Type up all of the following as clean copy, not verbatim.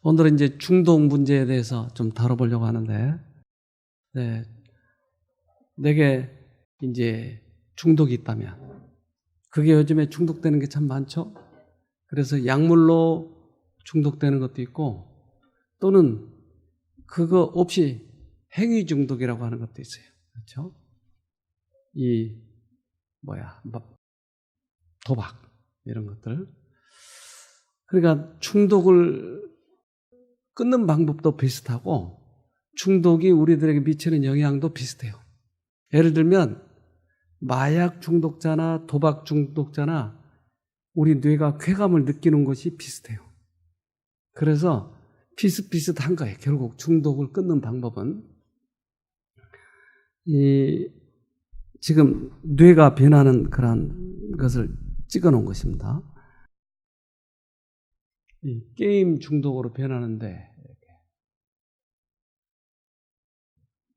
오늘은 이제 중독 문제에 대해서 좀 다뤄보려고 하는데, 네, 내게 이제 중독이 있다면, 그게 요즘에 중독되는 게 참 많죠? 그래서 약물로 중독되는 것도 있고, 또는 그거 없이 행위 중독이라고 하는 것도 있어요. 그렇죠? 도박, 이런 것들. 그러니까 중독을 끊는 방법도 비슷하고 중독이 우리들에게 미치는 영향도 비슷해요. 예를 들면 마약 중독자나 도박 중독자나 우리 뇌가 쾌감을 느끼는 것이 비슷해요. 그래서 비슷비슷한 거예요. 결국 중독을 끊는 방법은 지금 뇌가 변하는 그런 것을 찍어 놓은 것입니다. 이 게임 중독으로 변하는데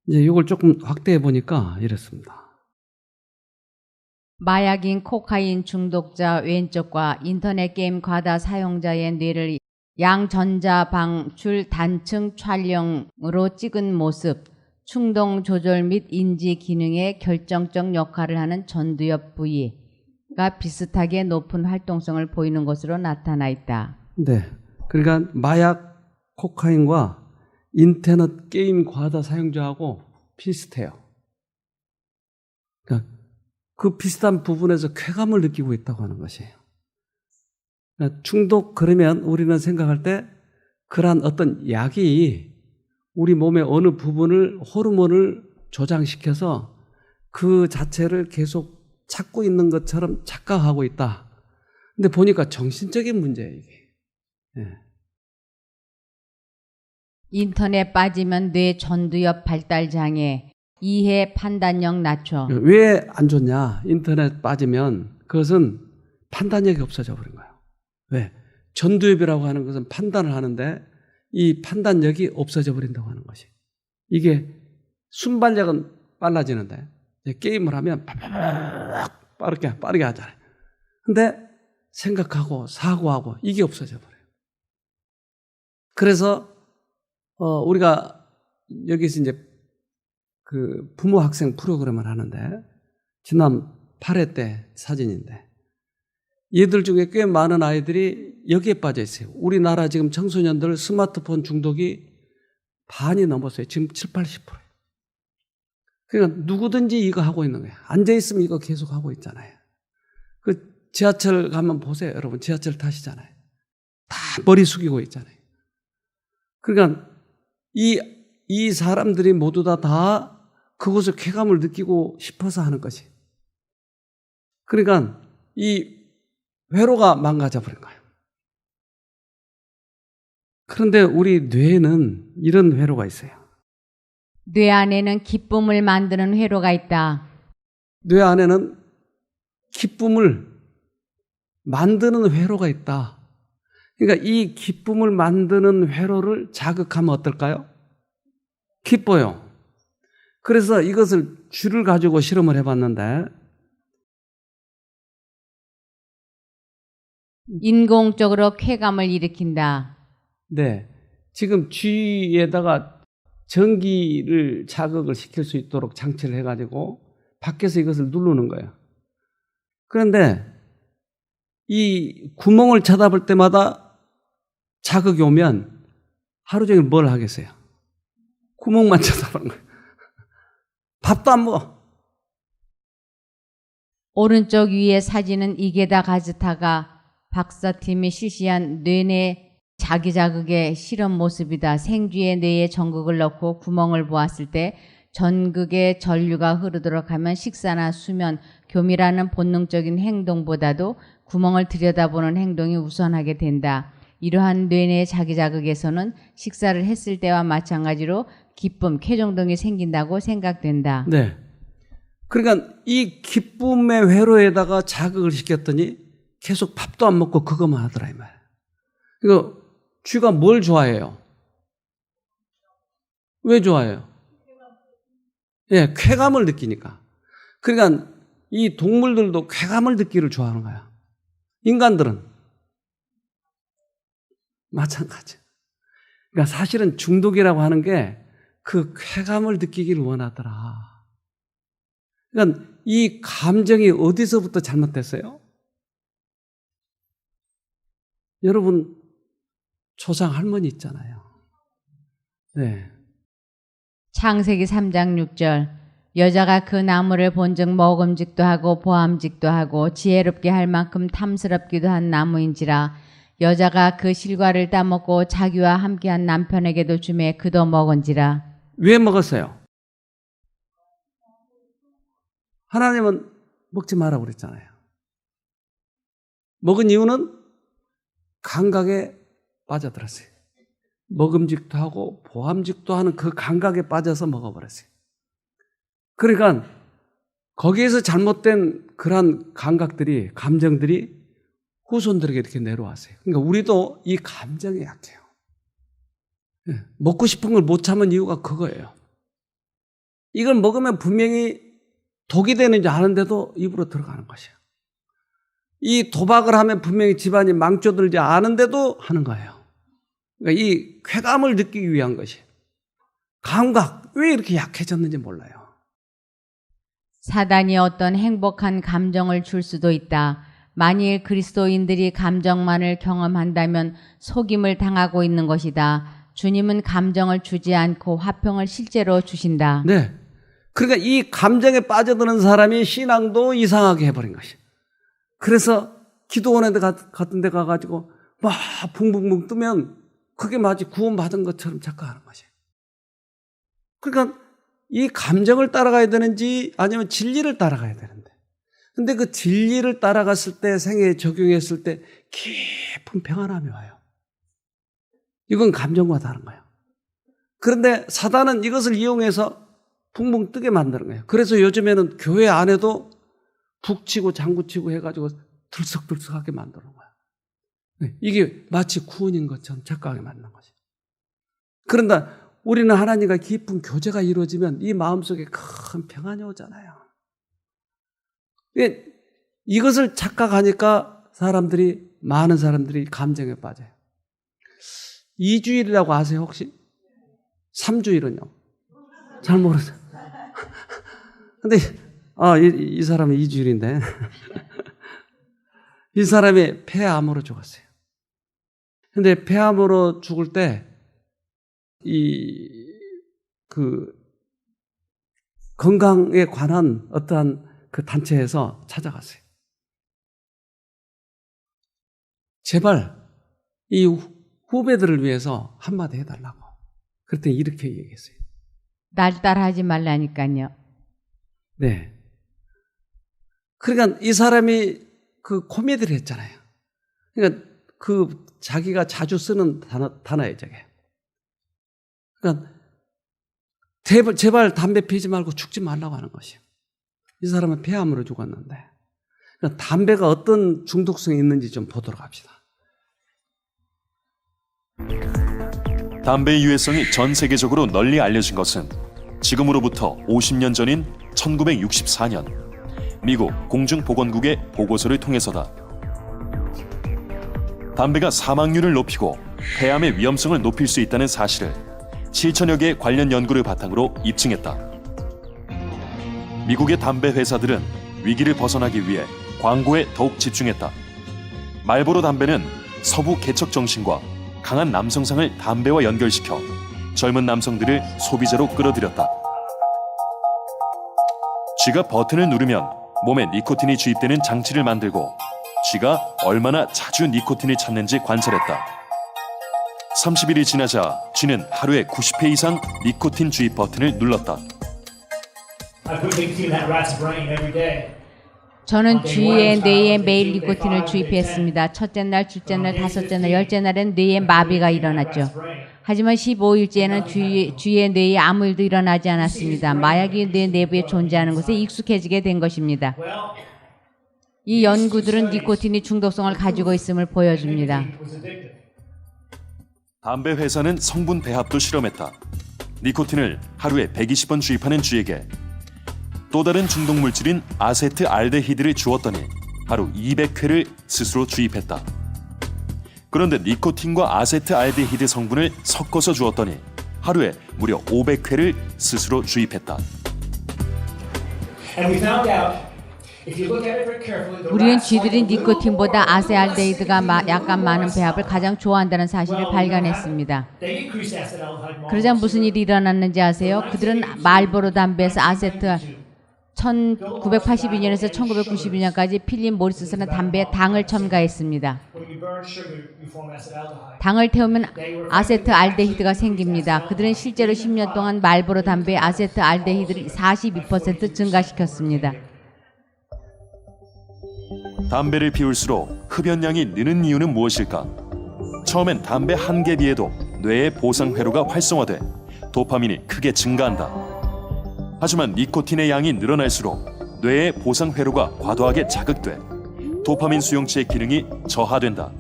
이제 이걸 조금 확대해 보니까 이렇습니다. 마약인 코카인 중독자 왼쪽과 인터넷 게임 과다 사용자의 뇌를 양전자 방출 단층 촬영으로 찍은 모습, 충동 조절 및 인지 기능에 결정적 역할을 하는 전두엽 부위가 비슷하게 높은 활동성을 보이는 것으로 나타나 있다. 네, 그러니까 마약 코카인과 인터넷 게임 과다 사용자하고 비슷해요. 그러니까 그 비슷한 부분에서 쾌감을 느끼고 있다고 하는 것이에요. 그러니까 중독 그러면 우리는 생각할 때 그러한 어떤 약이 우리 몸의 어느 부분을 호르몬을 조장시켜서 그 자체를 계속 찾고 있는 것처럼 착각하고 있다. 근데 보니까 정신적인 문제예요, 이게. 네. 인터넷 빠지면 뇌 전두엽 발달 장애, 이해 판단력 낮춰. 왜 안 좋냐? 인터넷 빠지면 그것은 판단력이 없어져 버린 거예요. 왜? 전두엽이라고 하는 것은 판단을 하는데 이 판단력이 없어져 버린다고 하는 것이. 이게 순발력은 빨라지는데 게임을 하면 빠르게 하잖아요. 근데 생각하고 사고하고 이게 없어져 버려요. 그래서 우리가 여기서 이제 그 부모 학생 프로그램을 하는데 지난 8회 때 사진인데 얘들 중에 꽤 많은 아이들이 여기에 빠져 있어요. 우리나라 지금 청소년들 스마트폰 중독이 반이 넘었어요. 지금 7, 80%예요. 그러니까 누구든지 이거 하고 있는 거예요. 앉아있으면 이거 계속 하고 있잖아요. 그 지하철 가면 보세요. 여러분 지하철 타시잖아요. 다 머리 숙이고 있잖아요. 그러니까 이 사람들이 모두 다 그것을 쾌감을 느끼고 싶어서 하는 것이. 그러니까 이 회로가 망가져 버린 거예요. 그런데 우리 뇌에는 이런 회로가 있어요. 뇌 안에는 기쁨을 만드는 회로가 있다. 뇌 안에는 기쁨을 만드는 회로가 있다. 그러니까 이 기쁨을 만드는 회로를 자극하면 어떨까요? 기뻐요. 그래서 이것을 쥐를 가지고 실험을 해봤는데 인공적으로 쾌감을 일으킨다. 네, 지금 쥐에다가 전기를 자극을 시킬 수 있도록 장치를 해가지고 밖에서 이것을 누르는 거예요. 그런데 이 구멍을 쳐다볼 때마다 자극이 오면 하루 종일 뭘 하겠어요? 구멍만 쳐다보는 거예요. 밥도 안 먹어. 오른쪽 위의 사진은 이게다 가즈타가 박사팀이 실시한 뇌내 자기자극의 실험 모습이다. 생쥐의 뇌에 전극을 넣고 구멍을 보았을 때 전극의 전류가 흐르도록 하면 식사나 수면, 교미라는 본능적인 행동보다도 구멍을 들여다보는 행동이 우선하게 된다. 이러한 뇌내 자기자극에서는 식사를 했을 때와 마찬가지로 기쁨, 쾌정 등이 생긴다고 생각된다. 네. 그러니까 이 기쁨의 회로에다가 자극을 시켰더니 계속 밥도 안 먹고 그것만 하더라 이 말이에요. 그러니까 쥐가 뭘 좋아해요? 왜 좋아해요? 예, 쾌감을 느끼니까. 그러니까 이 동물들도 쾌감을 느끼기를 좋아하는 거야. 인간들은 마찬가지. 그러니까 사실은 중독이라고 하는 게 그 쾌감을 느끼기를 원하더라. 그러니까 이 감정이 어디서부터 잘못됐어요? 여러분 조상 할머니 있잖아요. 네. 창세기 3장 6절 여자가 그 나무를 본즉 먹음직도 하고 보암직도 하고 지혜롭게 할 만큼 탐스럽기도 한 나무인지라 여자가 그 실과를 따먹고 자기와 함께한 남편에게도 주매 그도 먹은지라. 왜 먹었어요? 하나님은 먹지 마라 그랬잖아요. 먹은 이유는 감각에 빠져들었어요. 먹음직도 하고 보암직도 하는 그 감각에 빠져서 먹어버렸어요. 그러니까 거기에서 잘못된 그런 감각들이, 감정들이 후손들에게 이렇게 내려왔어요. 그러니까 우리도 이 감정에 약해요. 먹고 싶은 걸 못 참은 이유가 그거예요. 이걸 먹으면 분명히 독이 되는지 아는데도 입으로 들어가는 것이에요. 이 도박을 하면 분명히 집안이 망쳐들지 아는데도 하는 거예요. 그러니까 이 쾌감을 느끼기 위한 것이에요. 감각, 왜 이렇게 약해졌는지 몰라요. 사단이 어떤 행복한 감정을 줄 수도 있다. 만일 그리스도인들이 감정만을 경험한다면 속임을 당하고 있는 것이다. 주님은 감정을 주지 않고 화평을 실제로 주신다. 네. 그러니까 이 감정에 빠져드는 사람이 신앙도 이상하게 해버린 것이에요. 그래서 기도원에 같은 데 가가지고 막 붕붕붕 뜨면 그게 마치 구원받은 것처럼 착각하는 것이에요. 그러니까 이 감정을 따라가야 되는지 아니면 진리를 따라가야 되는데, 근데 그 진리를 따라갔을 때, 생애에 적용했을 때 깊은 평안함이 와요. 이건 감정과 다른 거예요. 그런데 사단은 이것을 이용해서 붕붕 뜨게 만드는 거예요. 그래서 요즘에는 교회 안에도 북치고 장구치고 해가지고 들썩들썩하게 만드는 거예요. 이게 마치 구원인 것처럼 착각하게 만드는 거죠. 그런데 우리는 하나님과 깊은 교제가 이루어지면 이 마음속에 큰 평안이 오잖아요. 이것을 착각하니까 많은 사람들이 감정에 빠져요. 2주일이라고 아세요, 혹시? 3주일은요? 잘 모르세요. 근데, 이 사람은 2주일인데. 이 사람이 폐암으로 죽었어요. 근데 폐암으로 죽을 때, 건강에 관한 어떠한 그 단체에서 찾아갔어요. 제발, 이 후배들을 위해서 한마디 해달라고. 그랬더니 이렇게 얘기했어요. 날 따라하지 말라니까요. 네. 그러니까 이 사람이 그 코미디를 했잖아요. 그러니까 그 자기가 자주 쓰는 단어예요, 저게. 그러니까 제발 담배 피지 말고 죽지 말라고 하는 것이에요. 이 사람은 폐암으로 죽었는데. 그러니까 담배가 어떤 중독성이 있는지 좀 보도록 합시다. 담배의 유해성이 전 세계적으로 널리 알려진 것은 지금으로부터 50년 전인 1964년 미국 공중보건국의 보고서를 통해서다. 담배가 사망률을 높이고 폐암의 위험성을 높일 수 있다는 사실을 7천여 개의 관련 연구를 바탕으로 입증했다. 미국의 담배 회사들은 위기를 벗어나기 위해 광고에 더욱 집중했다. 말보로 담배는 서부 개척 정신과 강한 남성상을 담배와 연결시켜 젊은 남성들을 소비자로 끌어들였다. 쥐가 버튼을 누르면 몸에 니코틴이 주입되는 장치를 만들고 쥐가 얼마나 자주 니코틴을 찾는지 관찰했다. 30일이 지나자 쥐는 하루에 90회 이상 니코틴 주입 버튼을 눌렀다. 저는 쥐의 뇌에 매일 니코틴을 주입했습니다. 첫째 날, 둘째 날, 다섯째 날, 열째 날엔 뇌에 마비가 일어났죠. 하지만 15일째에는 쥐의 뇌에 아무 일도 일어나지 않았습니다. 마약이 뇌 내부에 존재하는 것에 익숙해지게 된 것입니다. 이 연구들은 니코틴이 중독성을 가지고 있음을 보여줍니다. 담배 회사는 성분 배합도 실험했다. 니코틴을 하루에 120번 주입하는 쥐에게 또 다른 중독 물질인 아세트알데히드를 주었더니 하루 200회를 스스로 주입했다. 그런데 니코틴과 아세트알데히드 성분을 섞어서 주었더니 하루에 무려 500회를 스스로 주입했다. And we found out, if you look at it very carefully, the 우리는 rats like 쥐들이 a little 니코틴보다 more 아세알데히드가 less 약간 많은 배합을 가장 좋아한다는 사실을 Well, 발견했습니다. they increased acetaldehyde 그러자 무슨 일이 일어났는지 아세요? 그들은 말보로 담배에서 아세트 1982년에서 1992년까지 필립 모리스는 담배에 당을 첨가했습니다. When you burn sugar, you form acetaldehyde. 당을 태우면 아세트알데히드가 생깁니다. 그들은 실제로 10년 동안 말보로 담배의 아세트알데히드를 42% 증가시켰습니다. 담배를 피울수록 흡연량이 느는 이유는 무엇일까? 처음엔 담배 한 개 비에도 뇌의 보상회로가 활성화돼 도파민이 크게 증가한다. 하지만 니코틴의 양이 늘어날수록 뇌의 보상회로가 과도하게 자극돼 도파민 수용체의 기능이 저하된다.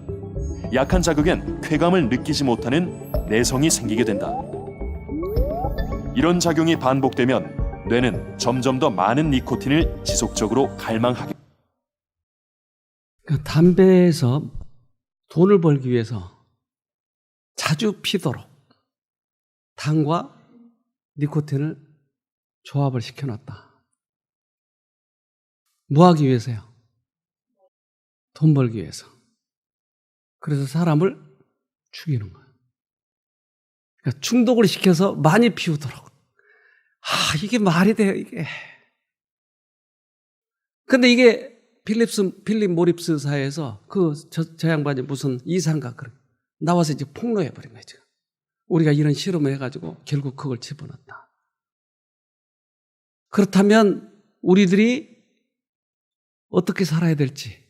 약한 자극엔 쾌감을 느끼지 못하는 내성이 생기게 된다. 이런 작용이 반복되면 뇌는 점점 더 많은 니코틴을 지속적으로 갈망하게. 담배에서 돈을 벌기 위해서 자주 피도록 당과 니코틴을 조합을 시켜놨다. 뭐 하기 위해서요? 돈 벌기 위해서. 그래서 사람을 죽이는 거예요. 그러니까 중독을 시켜서 많이 피우도록. 이게 말이 돼요, 이게. 근데 이게 필립 모리스 사회에서 저 양반이 무슨 이상가 그래. 나와서 이제 폭로해버린 거죠. 우리가 이런 실험을 해가지고 결국 그걸 집어넣었다. 그렇다면 우리들이 어떻게 살아야 될지,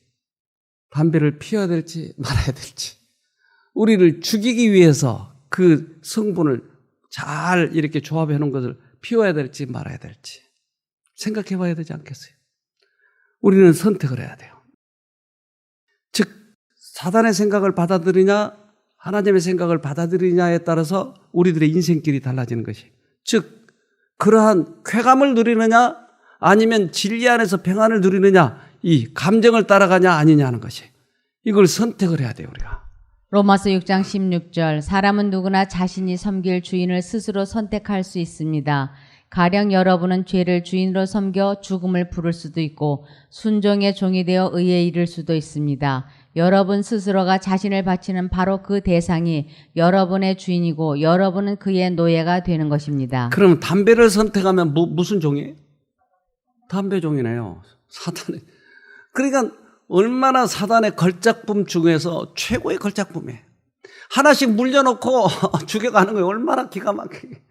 담배를 피워야 될지 말아야 될지, 우리를 죽이기 위해서 그 성분을 잘 이렇게 조합해 놓은 것을 피워야 될지 말아야 될지 생각해 봐야 되지 않겠어요? 우리는 선택을 해야 돼요. 즉 사단의 생각을 받아들이냐 하나님의 생각을 받아들이냐에 따라서 우리들의 인생길이 달라지는 것이, 즉 그러한 쾌감을 누리느냐 아니면 진리 안에서 평안을 누리느냐, 이 감정을 따라가냐 아니냐 하는 것이, 이걸 선택을 해야 돼요, 우리가. 로마서 6장 16절, 사람은 누구나 자신이 섬길 주인을 스스로 선택할 수 있습니다. 가령 여러분은 죄를 주인으로 섬겨 죽음을 부를 수도 있고 순종의 종이 되어 의에 이를 수도 있습니다. 여러분 스스로가 자신을 바치는 바로 그 대상이 여러분의 주인이고 여러분은 그의 노예가 되는 것입니다. 그럼 담배를 선택하면 무슨 종이에요? 담배 종이네요. 사단의. 그러니까 얼마나 사단의 걸작품 중에서 최고의 걸작품이에요. 하나씩 물려놓고 죽여가는 거예요. 얼마나 기가 막히게.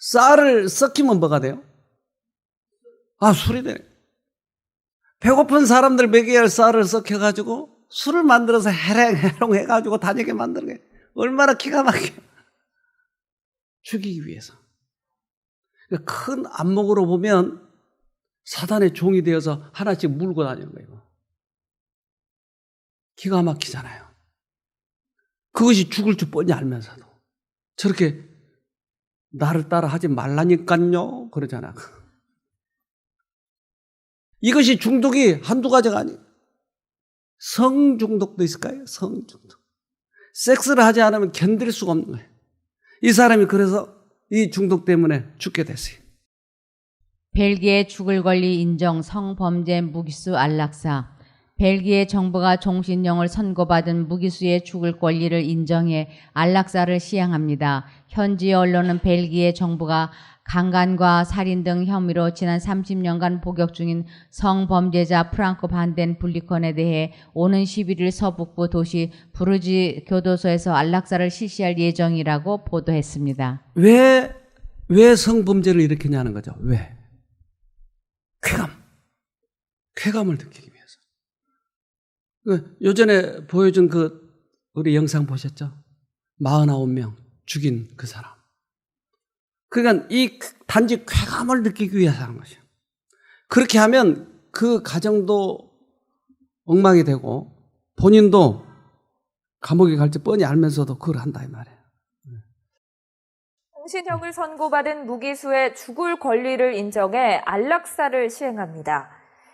쌀을 썩히면 뭐가 돼요? 술이 되네. 배고픈 사람들 먹여야 할 쌀을 썩혀가지고 술을 만들어서 해롱 해가지고 다니게 만드는 게 얼마나 기가 막혀. 죽이기 위해서. 큰 안목으로 보면 사단의 종이 되어서 하나씩 물고 다니는 거예요. 기가 막히잖아요. 그것이 죽을 줄 뻔히 알면서도 저렇게 나를 따라 하지 말라니까요 그러잖아. 이것이 중독이 한두 가지가 아니에요. 성중독도 있을까요? 성중독. 섹스를 하지 않으면 견딜 수가 없는 거예요. 이 사람이 그래서 이 중독 때문에 죽게 됐어요. 벨기에 죽을 권리 인정 성범죄 무기수 안락사. 벨기에 정부가 종신형을 선고받은 무기수의 죽을 권리를 인정해 안락사를 시행합니다. 현지 언론은 벨기에 정부가 강간과 살인 등 혐의로 지난 30년간 복역 중인 성범죄자 프랑코 반덴 블리컨에 대해 오는 11일 서북부 도시 부르지 교도소에서 안락사를 실시할 예정이라고 보도했습니다. 왜 성범죄를 일으키냐는 거죠. 왜? 쾌감을 느끼기 위해서. 요전에 보여준 우리 영상 보셨죠? 49명 죽인 그 사람. 그러니까 이 단지 쾌감을 느끼기 위해서 하는 것이에요. 그렇게 하면 그 가정도 엉망이 되고 본인도 감옥에 갈지 뻔히 알면서도 그걸 한다 이 말이에요. 종신형을 선고받은 무기수의 죽을 권리를 인정해 안락사를 시행합니다.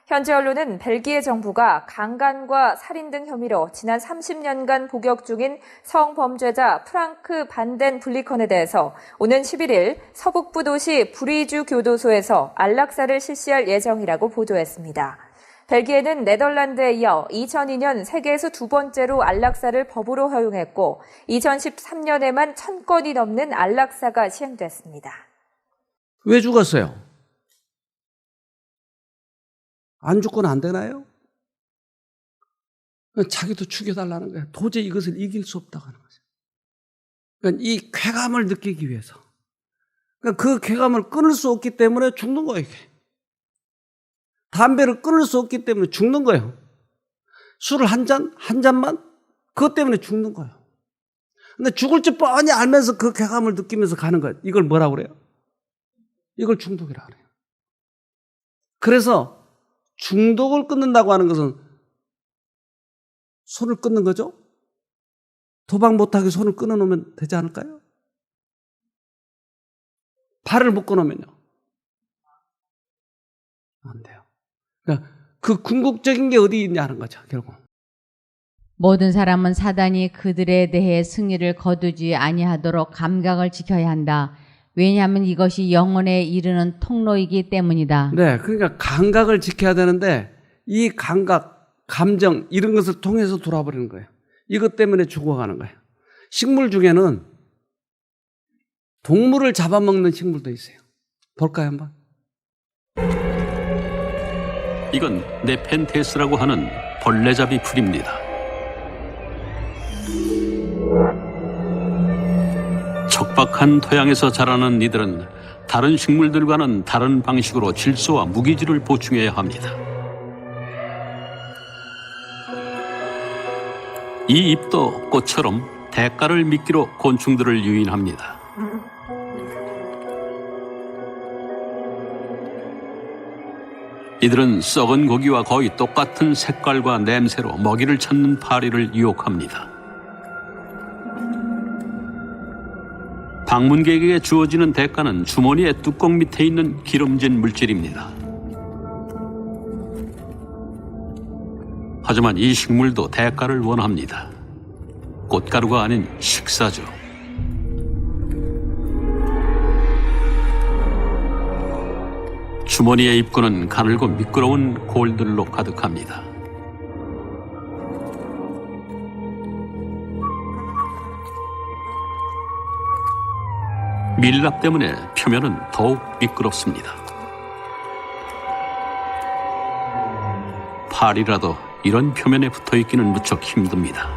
현지 언론은 벨기에 정부가 강간과 살인 등 혐의로 지난 30년간 복역 중인 성범죄자 프랑크 반덴 블리컨에 대해서 오는 11일 서북부 도시 브리주 교도소에서 안락사를 실시할 예정이라고 보도했습니다. 벨기에는 네덜란드에 이어 2002년 세계에서 두 번째로 안락사를 법으로 허용했고 2013년에만 1000건이 넘는 안락사가 시행됐습니다. 왜 죽었어요? 안 죽고는 안 되나요? 자기도 죽여달라는 거예요. 도저히 이것을 이길 수 없다고 하는 거죠. 그러니까 이 쾌감을 느끼기 위해서. 그러니까 그 쾌감을 끊을 수 없기 때문에 죽는 거예요. 이게. 담배를 끊을 수 없기 때문에 죽는 거예요. 술을 한 잔만 그것 때문에 죽는 거예요. 근데 죽을 줄 뻔히 알면서 그 쾌감을 느끼면서 가는 거예요. 이걸 뭐라고 그래요? 이걸 중독이라고 그래요. 그래서 중독을 끊는다고 하는 것은 손을 끊는 거죠? 도박 못하게 손을 끊어놓으면 되지 않을까요? 발을 못 끊으면요? 안 돼요. 그러니까 그 궁극적인 게 어디 있냐는 거죠, 결국. 모든 사람은 사단이 그들에 대해 승리를 거두지 아니하도록 감각을 지켜야 한다. 왜냐하면 이것이 영혼에 이르는 통로이기 때문이다. 네, 그러니까 감각을 지켜야 되는데 이 감각, 감정 이런 것을 통해서 돌아버리는 거예요. 이것 때문에 죽어가는 거예요. 식물 중에는 동물을 잡아먹는 식물도 있어요. 볼까요, 한번? 이건 네펜테스라고 하는 벌레잡이 풀입니다. 척박한 토양에서 자라는 이들은 다른 식물들과는 다른 방식으로 질소와 무기질을 보충해야 합니다. 이 잎도 꽃처럼 대가를 미끼로 곤충들을 유인합니다. 이들은 썩은 고기와 거의 똑같은 색깔과 냄새로 먹이를 찾는 파리를 유혹합니다. 방문객에게 주어지는 대가는 주머니의 뚜껑 밑에 있는 기름진 물질입니다. 하지만 이 식물도 대가를 원합니다. 꽃가루가 아닌 식사죠. 주머니의 입구는 가늘고 미끄러운 골들로 가득합니다. 밀랍 때문에 표면은 더욱 미끄럽습니다. 파리라도 이런 표면에 붙어있기는 무척 힘듭니다.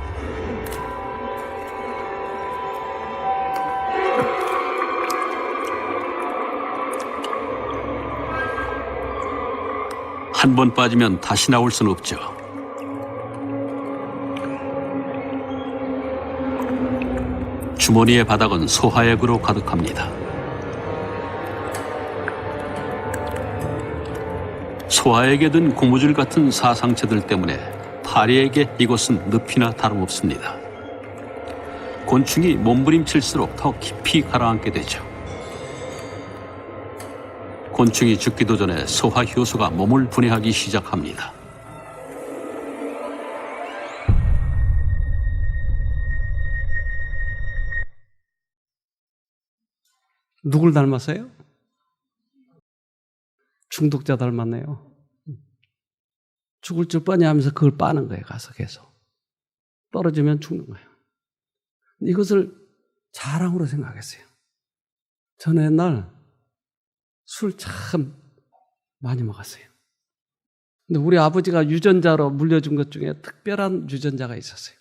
한 번 빠지면 다시 나올 수는 없죠. 주머니의 바닥은 소화액으로 가득합니다. 소화액에 든 고무줄 같은 사상체들 때문에 파리에게 이곳은 늪이나 다름없습니다. 곤충이 몸부림칠수록 더 깊이 가라앉게 되죠. 곤충이 죽기도 전에 소화 효소가 몸을 분해하기 시작합니다. 누굴 닮았어요? 중독자 닮았네요. 죽을 줄 뻔히 하면서 그걸 빠는 거예요. 가서 계속. 떨어지면 죽는 거예요. 이것을 자랑으로 생각했어요. 저는 옛날 술 참 많이 먹었어요. 근데 우리 아버지가 유전자로 물려준 것 중에 특별한 유전자가 있었어요.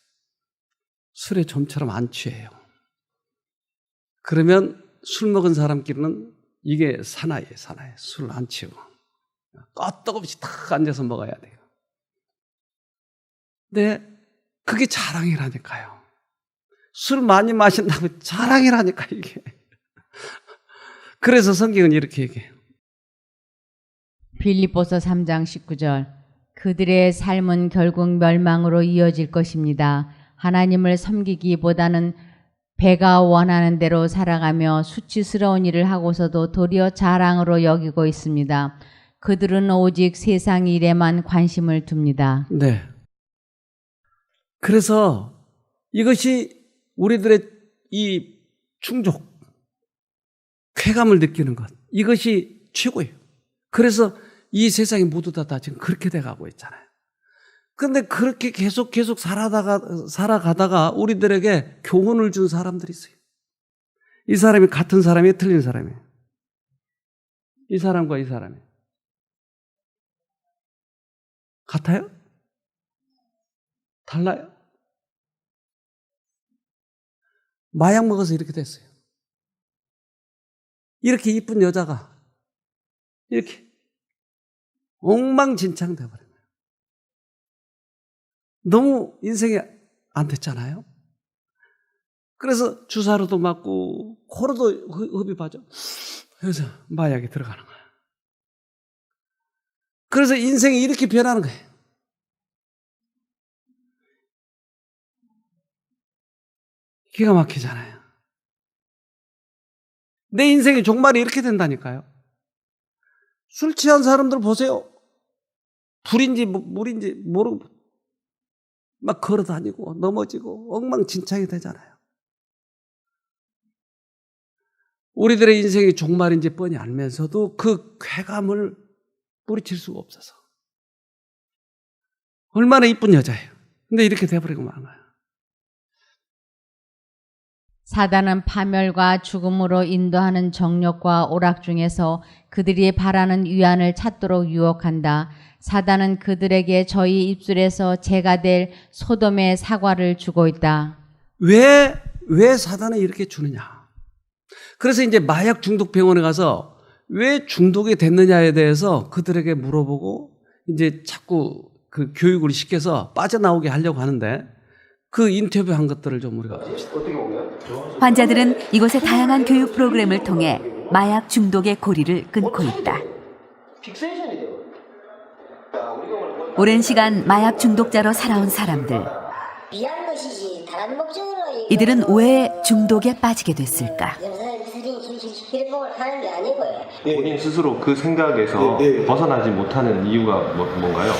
술에 좀처럼 안 취해요. 그러면 술 먹은 사람끼리는 이게 사나이예요, 사나이. 술 안 취하고. 끄떡없이 탁 앉아서 먹어야 돼요. 근데 그게 자랑이라니까요. 술 많이 마신다고 자랑이라니까, 이게. 그래서 성경은 이렇게 얘기해요. 빌립보서 3장 19절. 그들의 삶은 결국 멸망으로 이어질 것입니다. 하나님을 섬기기보다는 배가 원하는 대로 살아가며 수치스러운 일을 하고서도 도리어 자랑으로 여기고 있습니다. 그들은 오직 세상 일에만 관심을 둡니다. 네. 그래서 이것이 우리들의 이 충족, 쾌감을 느끼는 것, 이것이 최고예요. 그래서 이 세상이 모두 다 지금 그렇게 돼가고 있잖아요. 그런데 그렇게 계속 살아가다가 우리들에게 교훈을 준 사람들이 있어요. 이 사람이 같은 사람이에요, 틀린 사람이에요? 이 사람과 이 사람이 같아요? 달라요? 마약 먹어서 이렇게 됐어요. 이렇게 이쁜 여자가 이렇게 엉망진창 돼버린 거예요. 너무 인생이 안 됐잖아요. 그래서 주사로도 맞고 코로도 흡입하죠. 그래서 마약에 들어가는 거예요. 그래서 인생이 이렇게 변하는 거예요. 기가 막히잖아요. 내 인생의 종말이 이렇게 된다니까요. 술 취한 사람들 보세요. 불인지 물인지 모르고 막 걸어 다니고 넘어지고 엉망진창이 되잖아요. 우리들의 인생의 종말인지 뻔히 알면서도 그 쾌감을 뿌리칠 수가 없어서. 얼마나 이쁜 여자예요. 근데 이렇게 돼버리고 만 거예요. 사단은 파멸과 죽음으로 인도하는 정욕과 오락 중에서 그들이 바라는 위안을 찾도록 유혹한다. 사단은 그들에게 저희 입술에서 죄가 될 소돔의 사과를 주고 있다. 왜 사단은 이렇게 주느냐? 그래서 이제 마약 중독 병원에 가서 왜 중독이 됐느냐에 대해서 그들에게 물어보고 이제 자꾸 그 교육을 시켜서 빠져나오게 하려고 하는데 그 인터뷰한 것들을 좀 우리가 봅시다. 환자들은 이곳의 다양한 교육 프로그램을 통해 마약 중독의 고리를 끊고 있다. 오랜 시간 마약 중독자로 살아온 사람들. 이들은 왜 중독에 빠지게 됐을까? 본인 스스로 그 생각에서 벗어나지 못하는 이유가 뭔가요?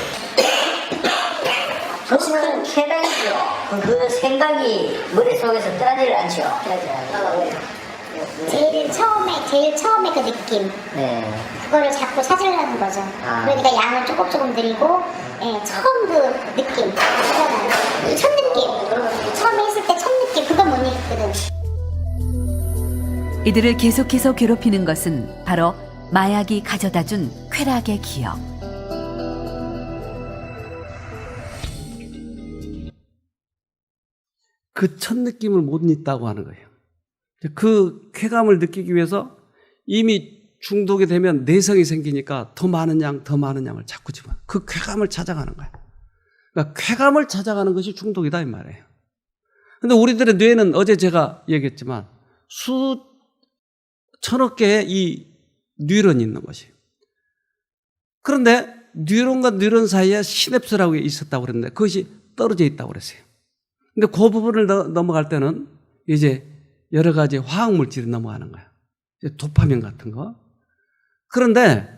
그것은 쾌감이죠. 그 생각이 머릿속에서 떠나질 않죠. 제일 처음에 그 느낌. 네. 그거를 자꾸 찾으려는 거죠. 그러니까 양을 조금 늘리고, 처음 그 느낌. 그잖아요. 첫 느낌. 처음에 했을 때 첫 느낌. 그걸 못 잊거든. 이들을 계속해서 괴롭히는 것은 바로 마약이 가져다준 쾌락의 기억. 그 첫 느낌을 못 잊다고 하는 거예요. 그 쾌감을 느끼기 위해서 이미 중독이 되면 내성이 생기니까 더 많은 양을 자꾸 집어넣어요. 그 쾌감을 찾아가는 거예요. 그러니까 쾌감을 찾아가는 것이 중독이다 이 말이에요. 근데 우리들의 뇌는 어제 제가 얘기했지만 수천억 개의 이 뉴런이 있는 것이에요. 그런데 뉴런과 뉴런 사이에 시냅스라고 있었다고 그랬는데 그것이 떨어져 있다고 그랬어요. 근데 그 부분을 넘어갈 때는 이제 여러 가지 화학 물질이 넘어가는 거예요. 도파민 같은 거. 그런데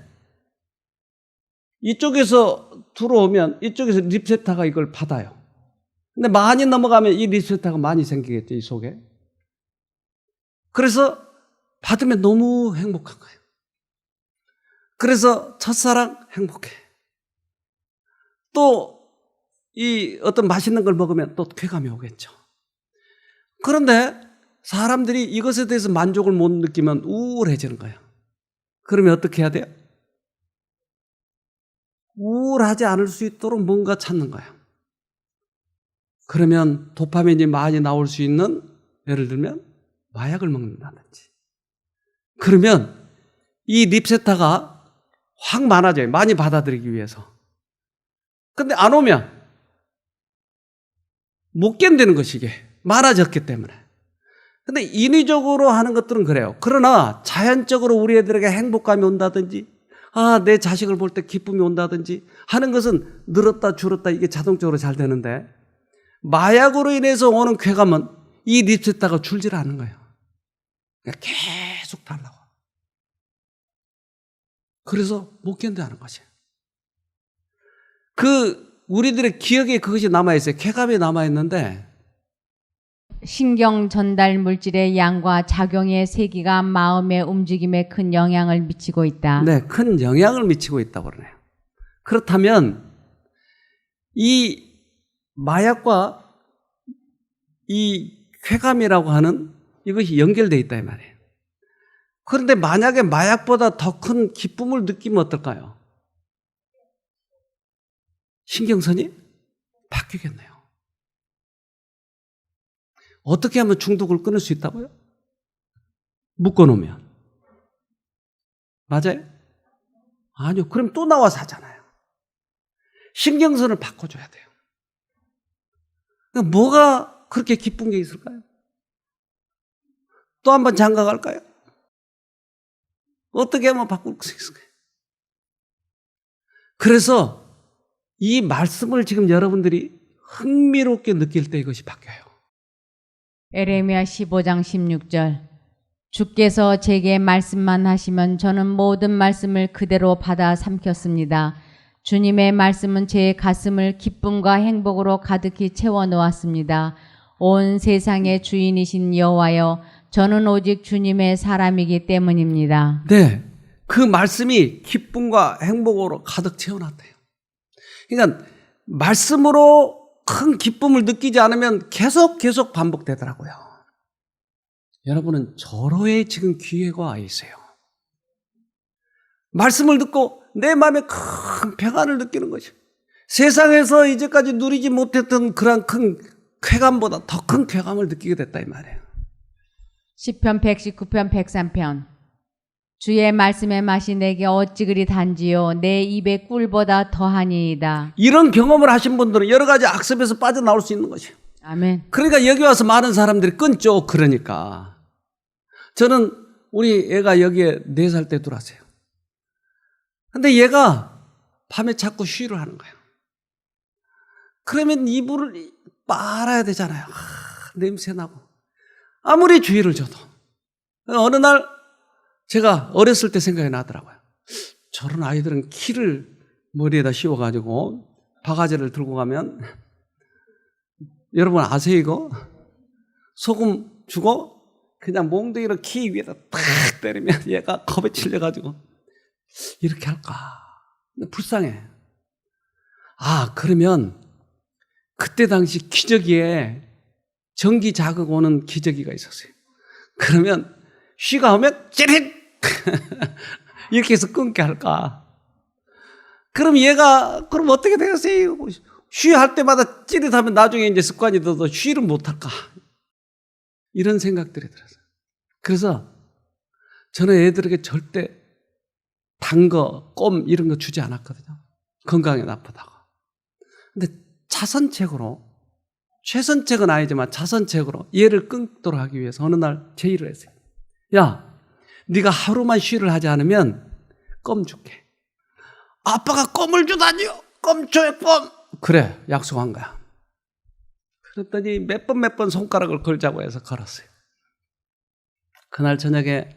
이쪽에서 들어오면 이쪽에서 리셉터가 이걸 받아요. 근데 많이 넘어가면 이 리셉터가 많이 생기겠죠, 이 속에. 그래서 받으면 너무 행복한 거예요. 그래서 첫사랑 행복해. 또 이 어떤 맛있는 걸 먹으면 또 쾌감이 오겠죠. 그런데 사람들이 이것에 대해서 만족을 못 느끼면 우울해지는 거예요. 그러면 어떻게 해야 돼요? 우울하지 않을 수 있도록 뭔가 찾는 거예요. 그러면 도파민이 많이 나올 수 있는, 예를 들면 마약을 먹는다든지. 그러면 이 립세타가 확 많아져요. 많이 받아들이기 위해서. 근데 안 오면 못 견디는 것이 이게 많아졌기 때문에. 근데 인위적으로 하는 것들은 그래요. 그러나 자연적으로 우리 애들에게 행복감이 온다든지, 내 자식을 볼 때 기쁨이 온다든지 하는 것은 늘었다 줄었다 이게 자동적으로 잘 되는데, 마약으로 인해서 오는 쾌감은 이 립세타가 줄질 않는 거예요. 그러니까 계속 달라고. 그래서 못 견뎌하는 것이에요. 우리들의 기억에 그것이 남아있어요. 쾌감이 남아있는데, 신경 전달 물질의 양과 작용의 세기가 마음의 움직임에 큰 영향을 미치고 있다. 네, 큰 영향을 미치고 있다고 그러네요. 그렇다면 이 마약과 이 쾌감이라고 하는 이것이 연결되어 있다 이 말이에요. 그런데 만약에 마약보다 더 큰 기쁨을 느끼면 어떨까요? 신경선이 바뀌겠네요. 어떻게 하면 중독을 끊을 수 있다고요? 묶어놓으면. 맞아요? 아니요. 그럼 또 나와서 하잖아요. 신경선을 바꿔줘야 돼요. 뭐가 그렇게 기쁜 게 있을까요? 또 한 번 장가 갈까요? 어떻게 하면 바꿀 수 있을까요? 그래서 이 말씀을 지금 여러분들이 흥미롭게 느낄 때 이것이 바뀌어요. 에레미야 15장 16절. 주께서 제게 말씀만 하시면 저는 모든 말씀을 그대로 받아 삼켰습니다. 주님의 말씀은 제 가슴을 기쁨과 행복으로 가득히 채워 놓았습니다. 온 세상의 주인이신 여호와여, 저는 오직 주님의 사람이기 때문입니다. 네, 그 말씀이 기쁨과 행복으로 가득 채워놨대요. 그러니까 말씀으로 큰 기쁨을 느끼지 않으면 계속 반복되더라고요. 여러분은 절호의 지금 기회가 와 있어요. 말씀을 듣고 내 마음에 큰 평안을 느끼는 것이, 세상에서 이제까지 누리지 못했던 그런 큰 쾌감보다 더 큰 쾌감을 느끼게 됐다 이 말이에요. 시편 119편 103편. 주의 말씀의 맛이 내게 어찌 그리 단지요 내 입에 꿀보다 더하니이다. 이런 경험을 하신 분들은 여러 가지 악습에서 빠져나올 수 있는 것이에요. 아멘. 그러니까 여기 와서 많은 사람들이 끊죠. 그러니까 저는 우리 애가 여기에 4살 때 들어왔어요. 근데 얘가 밤에 자꾸 쉬를 하는 거예요. 그러면 이불을 빨아야 되잖아요. 냄새 나고. 아무리 주의를 줘도. 어느 날 제가 어렸을 때 생각이 나더라고요. 저런 아이들은 키를 머리에다 씌워가지고 바가지를 들고 가면, 여러분 아세요 이거? 소금 주고 그냥 몽둥이로 키 위에다 탁 때리면 얘가 겁에 질려가지고 이렇게 할까? 불쌍해. 그러면 그때 당시 기저귀에 전기 자극 오는 기저귀가 있었어요. 그러면 쉬가 오면 찌릿 이렇게 해서 끊게 할까? 그럼 얘가 그럼 어떻게 되겠어요? 쉬 할 때마다 찌릿하면 나중에 이제 습관이 들어서 쉬를 못 할까? 이런 생각들이 들었어요. 그래서 저는 애들에게 절대 단 거, 껌 이런 거 주지 않았거든요. 건강에 나쁘다고. 근데 차선책으로, 최선책은 아니지만 차선책으로 얘를 끊도록 하기 위해서 어느 날 제의를 했어요. 야, 네가 하루만 쉬를 하지 않으면 껌 줄게. 아빠가 껌을 주다니요? 껌 줘요, 껌. 그래, 약속한 거야. 그랬더니 몇 번 손가락을 걸자고 해서 걸었어요. 그날 저녁에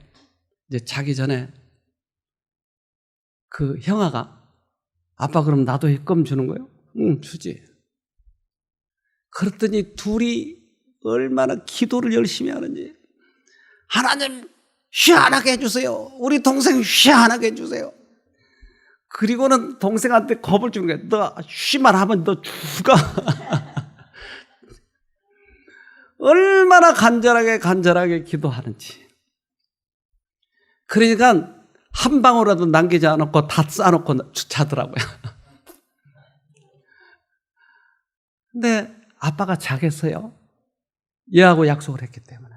이제 자기 전에 그 형아가, 아빠 그럼 나도 껌 주는 거예요? 응, 주지. 그랬더니 둘이 얼마나 기도를 열심히 하는지. 하나님 쉬안하게 해주세요. 우리 동생 쉬안하게 해주세요. 그리고는 동생한테 겁을 주는 거야. 너 쉬만 하면 너 죽어. 얼마나 간절하게 기도하는지. 그러니까 한 방울이라도 남기지 않고 다 싸놓고 자더라고요. 근데 아빠가 자겠어요? 얘하고 약속을 했기 때문에.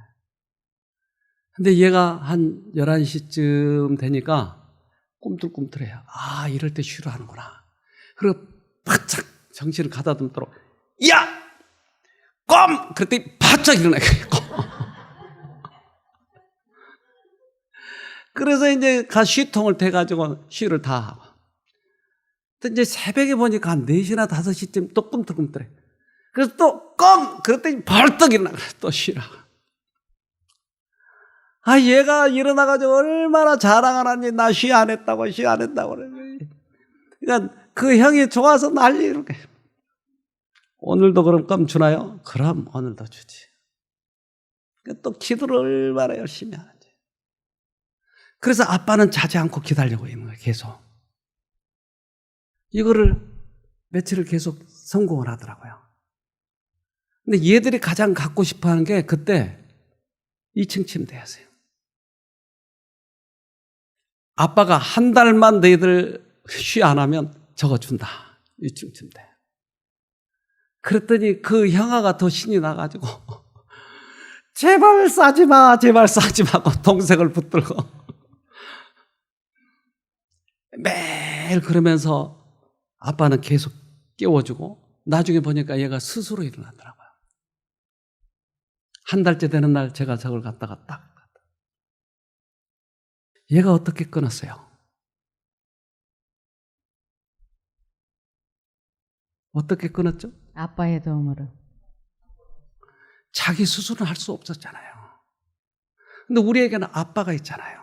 근데 얘가 한 11시쯤 되니까 꿈틀꿈틀해요. 이럴 때 쉬를 하는구나. 그리고 바짝 정신을 가다듬도록, 야! 껌! 그랬더니 바짝 일어나요. 그래서 이제 쉬통을 대가지고 쉬를 다 하고. 또 이제 새벽에 보니까 한 4시나 5시쯤 또 꿈틀꿈틀해. 그래서 또 껌! 그랬더니 벌떡 일어나요. 또 쉬라고. 얘가 일어나가지고 얼마나 자랑하는지 나 쉬 안 했다고 그래. 그러니까 그 형이 좋아서 난리 이렇게. 오늘도 그럼 껌 주나요? 그럼 오늘도 주지. 또 기도를 얼마나 열심히 하는지. 그래서 아빠는 자지 않고 기다리고 있는 거예요. 계속. 이거를 며칠을 계속 성공을 하더라고요. 근데 얘들이 가장 갖고 싶어 하는 게 그때 2층 침대였어요. 아빠가 한 달만 너희들 쉬 안 하면 저거 준다. 2층 침대. 그랬더니 그 형아가 더 신이 나가지고 제발 싸지 마 하고 동생을 붙들고 매일 그러면서 아빠는 계속 깨워주고 나중에 보니까 얘가 스스로 일어나더라고요. 한 달째 되는 날 제가 저걸 갖다가 딱 얘가 어떻게 끊었어요? 어떻게 끊었죠? 아빠의 도움으로. 자기 스스로는 할 수 없었잖아요. 근데 우리에게는 아빠가 있잖아요.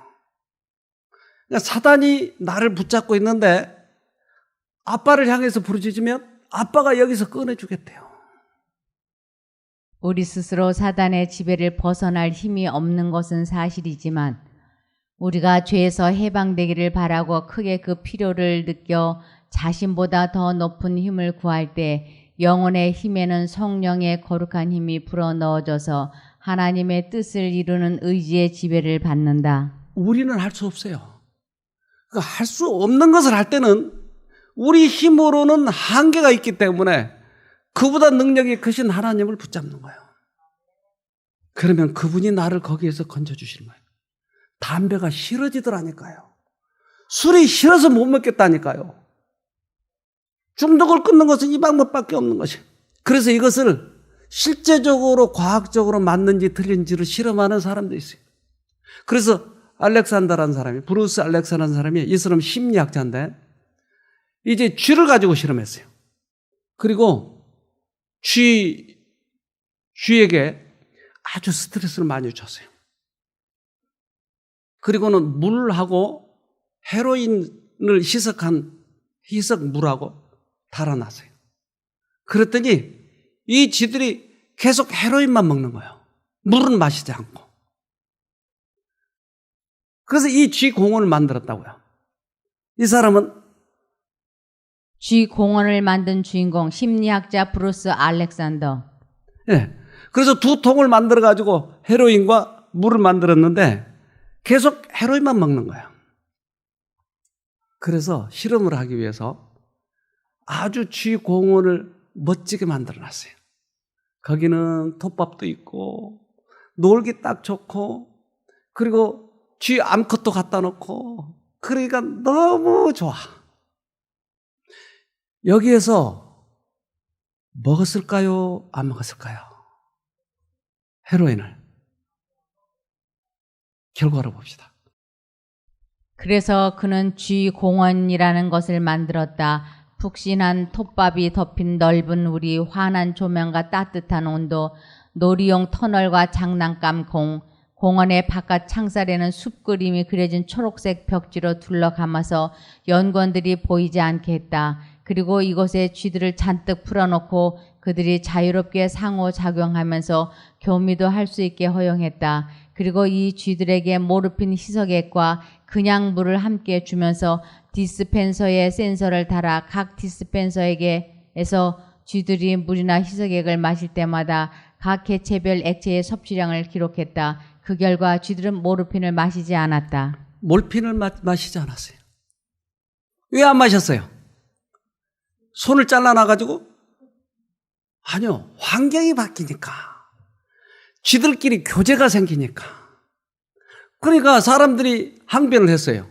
그러니까 사단이 나를 붙잡고 있는데 아빠를 향해서 부르짖으면 아빠가 여기서 꺼내주겠대요. 우리 스스로 사단의 지배를 벗어날 힘이 없는 것은 사실이지만 우리가 죄에서 해방되기를 바라고 크게 그 필요를 느껴 자신보다 더 높은 힘을 구할 때 영혼의 힘에는 성령의 거룩한 힘이 불어넣어져서 하나님의 뜻을 이루는 의지의 지배를 받는다. 우리는 할 수 없어요. 그러니까 할 수 없는 것을 할 때는 우리 힘으로는 한계가 있기 때문에 그보다 능력이 크신 하나님을 붙잡는 거예요. 그러면 그분이 나를 거기에서 건져주시는 거예요. 담배가 싫어지더라니까요. 술이 싫어서 못 먹겠다니까요. 중독을 끊는 것은 이 방법밖에 없는 것이에요. 그래서 이것을 실제적으로 과학적으로 맞는지 틀린지를 실험하는 사람도 있어요. 그래서 알렉산더라는 사람이, 브루스 알렉산더라는 사람이, 이 사람 심리학자인데 이제 쥐를 가지고 실험했어요. 그리고 쥐에게 아주 스트레스를 많이 줬어요. 그리고는 물하고 헤로인을 희석 물하고 달아놨어요. 그랬더니 이 쥐들이 계속 헤로인만 먹는 거예요. 물은 마시지 않고. 그래서 이 쥐 공원을 만들었다고요. 이 사람은 쥐 공원을 만든 주인공 심리학자 브루스 알렉산더. 예. 그래서 2통을 만들어 가지고 헤로인과 물을 만들었는데 계속 헤로인만 먹는 거예요. 그래서 실험을 하기 위해서 아주 쥐 공원을 멋지게 만들어 놨어요. 거기는 톱밥도 있고 놀기 딱 좋고 그리고 쥐 암컷도 갖다 놓고 그러니까 너무 좋아. 여기에서 먹었을까요? 안 먹었을까요? 헤로인을. 결과를 봅시다. 그래서 그는 쥐 공원이라는 것을 만들었다. 푹신한 톱밥이 덮인 넓은 우리, 환한 조명과 따뜻한 온도, 놀이용 터널과 장난감 공원의 바깥 창살에는 숲 그림이 그려진 초록색 벽지로 둘러감아서 연구원들이 보이지 않게 했다. 그리고 이곳에 쥐들을 잔뜩 풀어놓고 그들이 자유롭게 상호작용하면서 교미도 할 수 있게 허용했다. 그리고 이 쥐들에게 모르핀 희석액과 그냥 물을 함께 주면서 디스펜서에 센서를 달아 각 디스펜서에게에서 쥐들이 물이나 희석액을 마실 때마다 각 개체별 액체의 섭취량을 기록했다. 그 결과 쥐들은 모르핀을 마시지 않았다. 몰핀을 마시지 않았어요. 왜 안 마셨어요? 손을 잘라놔가지고? 아니요. 환경이 바뀌니까. 쥐들끼리 교제가 생기니까. 그러니까 사람들이 항변을 했어요.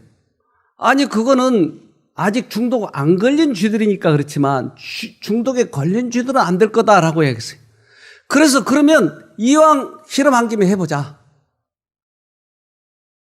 아니 그거는 아직 중독 안 걸린 쥐들이니까 그렇지만 중독에 걸린 쥐들은 안 될 거다라고 얘기했어요. 그래서 그러면 이왕 실험한 김에 해보자.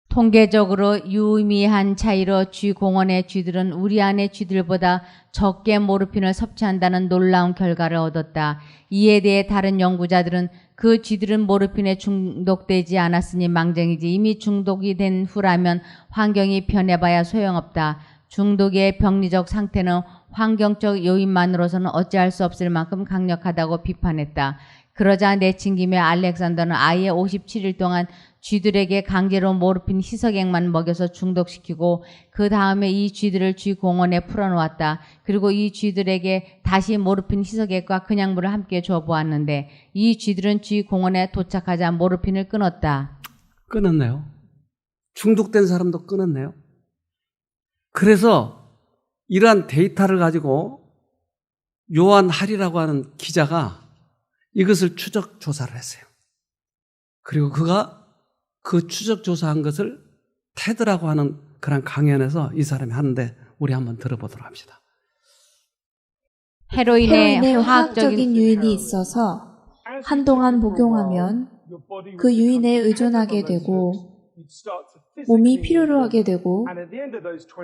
통계적으로 유의미한 차이로 쥐 공원의 쥐들은 우리 안의 쥐들보다 적게 모르핀을 섭취한다는 놀라운 결과를 얻었다. 이에 대해 다른 연구자들은 그 쥐들은 모르핀에 중독되지 않았으니 망정이지 이미 중독이 된 후라면 환경이 변해봐야 소용없다. 중독의 병리적 상태는 환경적 요인만으로서는 어찌할 수 없을 만큼 강력하다고 비판했다. 그러자 내친 김에 알렉산더는 아예 57일 동안 쥐들에게 강제로 모르핀 희석액만 먹여서 중독시키고 그 다음에 이 쥐들을 쥐 공원에 풀어놓았다. 그리고 이 쥐들에게 다시 모르핀 희석액과 그냥물을 함께 줘보았는데 이 쥐들은 쥐 공원에 도착하자 모르핀을 끊었다. 끊었네요. 중독된 사람도 끊었네요. 그래서 이러한 데이터를 가지고 요한 할이라고 하는 기자가 이것을 추적 조사를 했어요. 그리고 그가 그 추적 조사한 것을 테드라고 하는 그런 강연에서 이 사람이 하는데 우리 한번 들어보도록 합시다. 헤로인의 화학적인 유인이 있어서 한동안 복용하면 그 유인에 의존하게 되고 몸이 필요로 하게 되고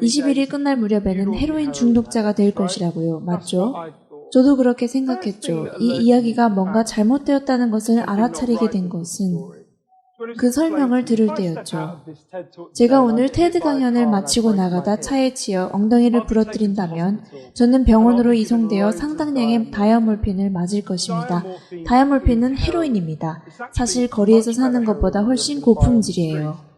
21일 끝날 무렵에는 헤로인 중독자가 될 것이라고요. 맞죠? 저도 그렇게 생각했죠. 이 이야기가 뭔가 잘못되었다는 것을 알아차리게 된 것은 그 설명을 들을 때였죠. 제가 오늘 테드 강연을 마치고 나가다 차에 치여 엉덩이를 부러뜨린다면 저는 병원으로 이송되어 상당량의 다이아몰핀을 맞을 것입니다. 다이아몰핀은 헤로인입니다. 사실 거리에서 사는 것보다 훨씬 고품질이에요.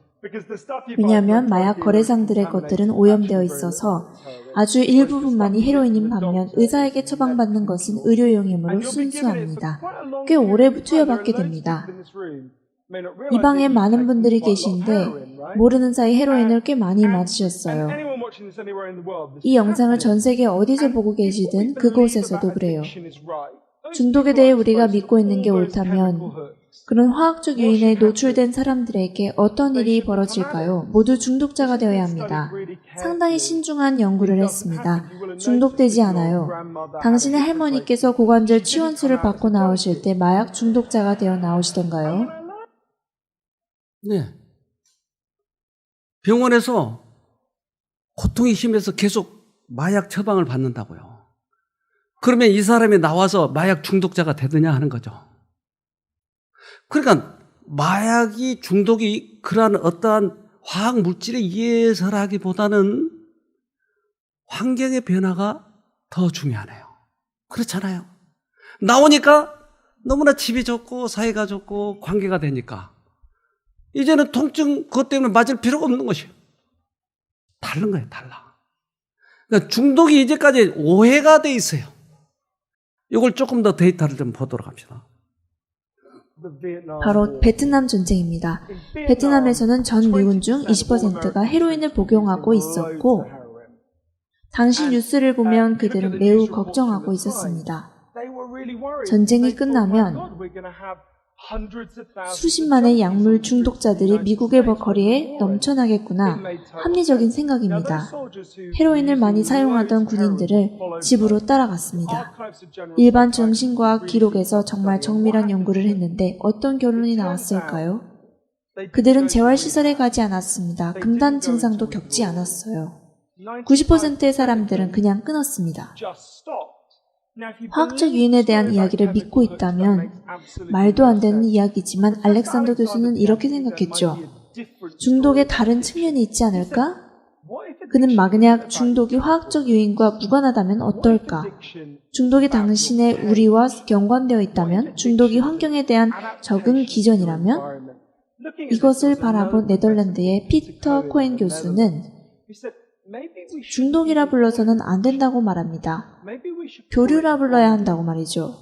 왜냐하면 마약 거래상들의 것들은 오염되어 있어서 아주 일부분만이 헤로인인 반면 의사에게 처방받는 것은 의료용이므로 순수합니다. 꽤 오래 투여받게 됩니다. 이 방에 많은 분들이 계신데 모르는 사이 헤로인을 꽤 많이 맞으셨어요. 이 영상을 전 세계 어디서 보고 계시든 그곳에서도 그래요. 중독에 대해 우리가 믿고 있는 게 옳다면 그런 화학적 유인에 노출된 사람들에게 어떤 일이 벌어질까요? 모두 중독자가 되어야 합니다. 상당히 신중한 연구를 했습니다. 중독되지 않아요. 당신의 할머니께서 고관절 치원술을 받고 나오실 때 마약 중독자가 되어 나오시던가요? 네. 병원에서 고통이 심해서 계속 마약 처방을 받는다고요. 그러면 이 사람이 나와서 마약 중독자가 되느냐 하는 거죠. 그러니까 마약이 중독이 그러한 어떠한 화학 물질에 의해서라기보다는 환경의 변화가 더 중요하네요. 그렇잖아요. 나오니까 너무나 집이 좋고 사이가 좋고 관계가 되니까 이제는 통증 그것 때문에 맞을 필요가 없는 것이에요. 다른 거예요, 달라. 그러니까 중독이 이제까지 오해가 돼 있어요. 이걸 조금 더 데이터를 좀 보도록 합시다. 바로 베트남 전쟁입니다. 베트남에서는 전 미군 중 20%가 헤로인을 복용하고 있었고 당시 뉴스를 보면 그들은 매우 걱정하고 있었습니다. 전쟁이 끝나면 수십만의 약물 중독자들이 미국의 거리에 넘쳐나겠구나. 합리적인 생각입니다. 헤로인을 많이 사용하던 군인들을 집으로 따라갔습니다. 일반 정신과학 기록에서 정말 정밀한 연구를 했는데 어떤 결론이 나왔을까요? 그들은 재활시설에 가지 않았습니다. 금단 증상도 겪지 않았어요. 90%의 사람들은 그냥 끊었습니다. 화학적 유인에 대한 이야기를 믿고 있다면 말도 안 되는 이야기지만 알렉산더 교수는 이렇게 생각했죠. 중독에 다른 측면이 있지 않을까? 그는 마그네약 중독이 화학적 유인과 무관하다면 어떨까? 중독이 당신의 우리와 연관되어 있다면? 중독이 환경에 대한 적응 기전이라면? 이것을 바라본 네덜란드의 피터 코엔 교수는 중독이라 불러서는 안 된다고 말합니다. 교류라 불러야 한다고 말이죠.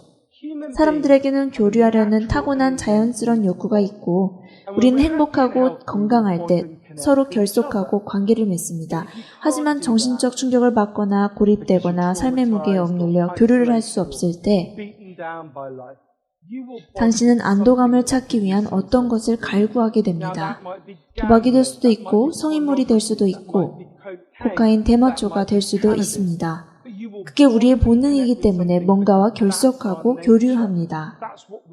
사람들에게는 교류하려는 타고난 자연스러운 욕구가 있고 우리는 행복하고 건강할 때 서로 결속하고 관계를 맺습니다. 하지만 정신적 충격을 받거나 고립되거나 삶의 무게에 억눌려 교류를 할 수 없을 때 당신은 안도감을 찾기 위한 어떤 것을 갈구하게 됩니다. 도박이 될 수도 있고 성인물이 될 수도 있고 코카인 대마초가 될 수도 있습니다. 그게 우리의 본능이기 때문에 뭔가와 결속하고 교류합니다.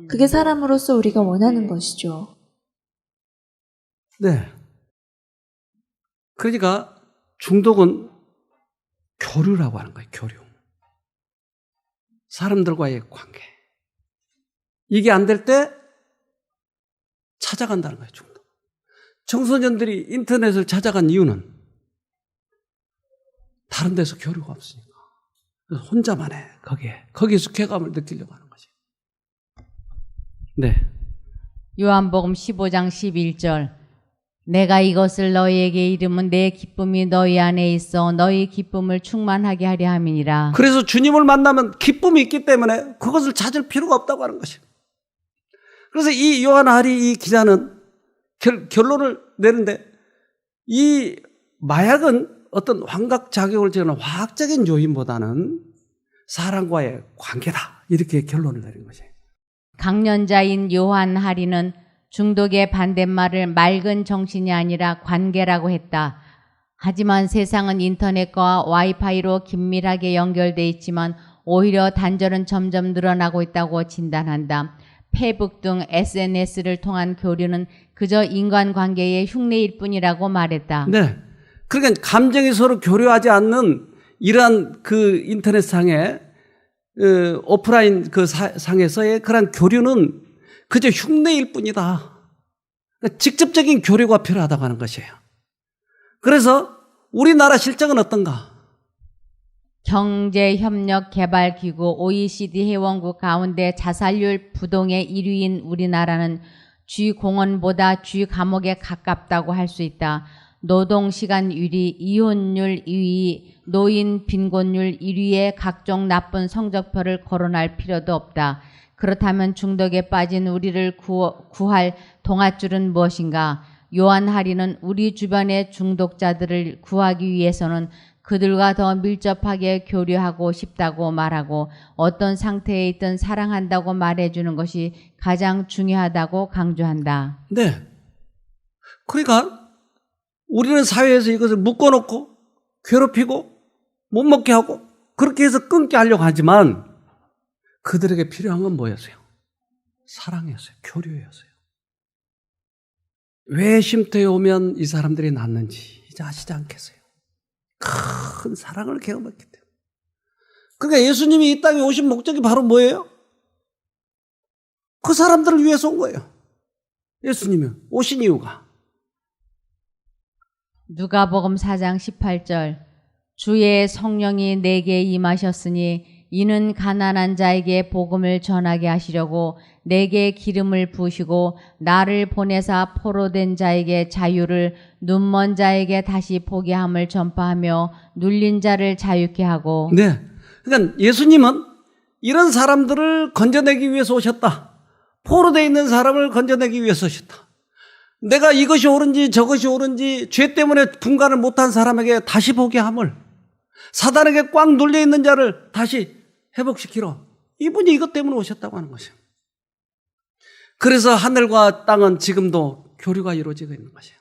그게 사람으로서 우리가 원하는 것이죠. 네. 그러니까 중독은 교류라고 하는 거예요. 교류. 사람들과의 관계. 이게 안 될 때 찾아간다는 거예요. 중독. 청소년들이 인터넷을 찾아간 이유는 다른 데서 교류가 없으니까. 그래서 혼자만 해. 거기에서 쾌감을 느끼려고 하는 거지. 네. 요한복음 15장 11절. 내가 이것을 너희에게 이름은 내 기쁨이 너희 안에 있어 너희 기쁨을 충만하게 하려 함이니라. 그래서 주님을 만나면 기쁨이 있기 때문에 그것을 찾을 필요가 없다고 하는 것이에요. 그래서 이 요한 하리 이 기자는 결론을 내는데 이 마약은 어떤 환각작용을 주는 화학적인 요인보다는 사람과의 관계다. 이렇게 결론을 내린 것이에요. 강연자인 요한 하리는 중독의 반대말을 맑은 정신이 아니라 관계라고 했다. 하지만 세상은 인터넷과 와이파이로 긴밀하게 연결돼 있지만 오히려 단절은 점점 늘어나고 있다고 진단한다. 페이북 등 SNS를 통한 교류는 그저 인간관계의 흉내일 뿐이라고 말했다. 네. 그러니까 감정이 서로 교류하지 않는 이러한 그 인터넷상의 오프라인 그 상에서의 그런 교류는 그저 흉내일 뿐이다. 그러니까 직접적인 교류가 필요하다고 하는 것이에요. 그래서 우리나라 실정은 어떤가? 경제협력개발기구 OECD 회원국 가운데 자살률 부동의 1위인 우리나라는 쥐공원보다 쥐감옥에 가깝다고 할 수 있다. 노동시간 1위, 이혼율 2위, 노인 빈곤율 1위에 각종 나쁜 성적표를 거론할 필요도 없다. 그렇다면 중독에 빠진 우리를 구할 동아줄은 무엇인가? 요한 하리는 우리 주변의 중독자들을 구하기 위해서는 그들과 더 밀접하게 교류하고 싶다고 말하고 어떤 상태에 있든 사랑한다고 말해주는 것이 가장 중요하다고 강조한다. 네. 그러니까 우리는 사회에서 이것을 묶어놓고 괴롭히고 못 먹게 하고 그렇게 해서 끊게 하려고 하지만 그들에게 필요한 건 뭐였어요? 사랑이었어요. 교류였어요. 왜 쉼터에 오면 이 사람들이 낫는지 이제 아시지 않겠어요? 큰 사랑을 경험했기 때문에. 그러니까 예수님이 이 땅에 오신 목적이 바로 뭐예요? 그 사람들을 위해서 온 거예요. 예수님이 오신 이유가. 누가복음 4장 18절. 주의 성령이 내게 임하셨으니 이는 가난한 자에게 복음을 전하게 하시려고 내게 기름을 부으시고 나를 보내사 포로된 자에게 자유를 눈먼 자에게 다시 보게 함을 전파하며 눌린 자를 자유케 하고. 네. 그러니까 예수님은 이런 사람들을 건져내기 위해서 오셨다. 포로되어 있는 사람을 건져내기 위해서 오셨다. 내가 이것이 옳은지 저것이 옳은지 죄 때문에 분간을 못한 사람에게 다시 보게 함을, 사단에게 꽉 눌려 있는 자를 다시 회복시키러 이분이 이것 때문에 오셨다고 하는 것이에요. 그래서 하늘과 땅은 지금도 교류가 이루어지고 있는 것이에요.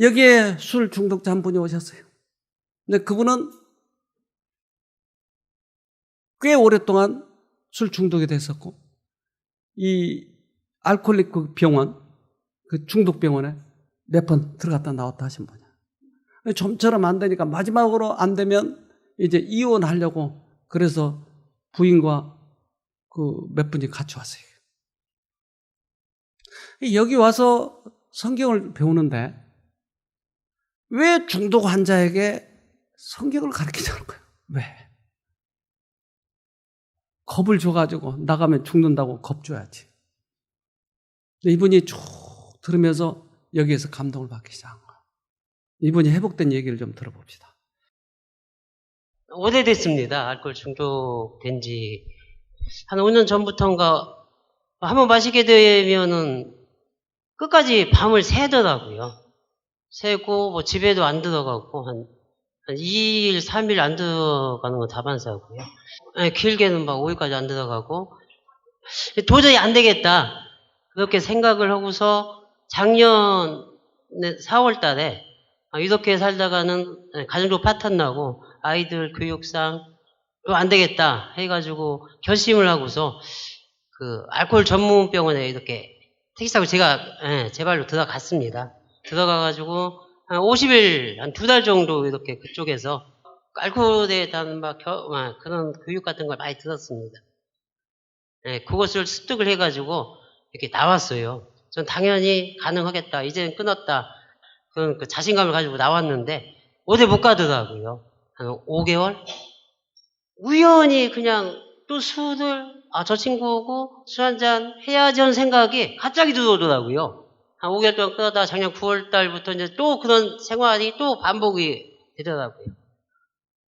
여기에 술 중독자 한 분이 오셨어요. 근데 그분은 꽤 오랫동안 술 중독이 됐었고 이 알코올릭 그 병원, 그 중독병원에 몇 번 들어갔다 나왔다 하신 분이에요. 좀처럼 안 되니까 마지막으로 안 되면 이제 이혼하려고 그래서 부인과 그 몇 분이 같이 왔어요. 여기 와서 성경을 배우는데 왜 중독 환자에게 성경을 가르치자는 거예요? 왜? 겁을 줘가지고 나가면 죽는다고 겁 줘야지. 이분이 쭉 들으면서 여기에서 감동을 받기 시작한 거예요. 이분이 회복된 얘기를 좀 들어봅시다. 오래됐습니다. 알코올 중독된 지 한 5년 전부터인가 한번 마시게 되면은 끝까지 밤을 새더라고요. 새고 뭐 집에도 안 들어가고 한 2일, 3일 안 들어가는 건 다반사고요. 길게는 막 5일까지 안 들어가고 도저히 안 되겠다. 그렇게 생각을 하고서 작년 4월 달에 이렇게 살다가는 가정적 파탄 나고 아이들 교육상 또 안 되겠다 해가지고 결심을 하고서 그 알코올 전문 병원에 이렇게 택시 타고 제가 제 발로 들어갔습니다. 들어가가지고 한 50일, 한 2달 정도 이렇게 그쪽에서 알코올에 대한 그런 교육 같은 걸 많이 들었습니다. 그것을 습득을 해가지고 이렇게 나왔어요. 전 당연히 가능하겠다. 이제는 끊었다. 그런 그 자신감을 가지고 나왔는데 어디 못 가더라고요. 한 5개월? 우연히 그냥 또 저 친구하고 술 한잔 해야지 하는 생각이 갑자기 들어오더라고요. 한 5개월 동안 끊었다가 작년 9월 달부터 이제 또 그런 생활이 또 반복이 되더라고요.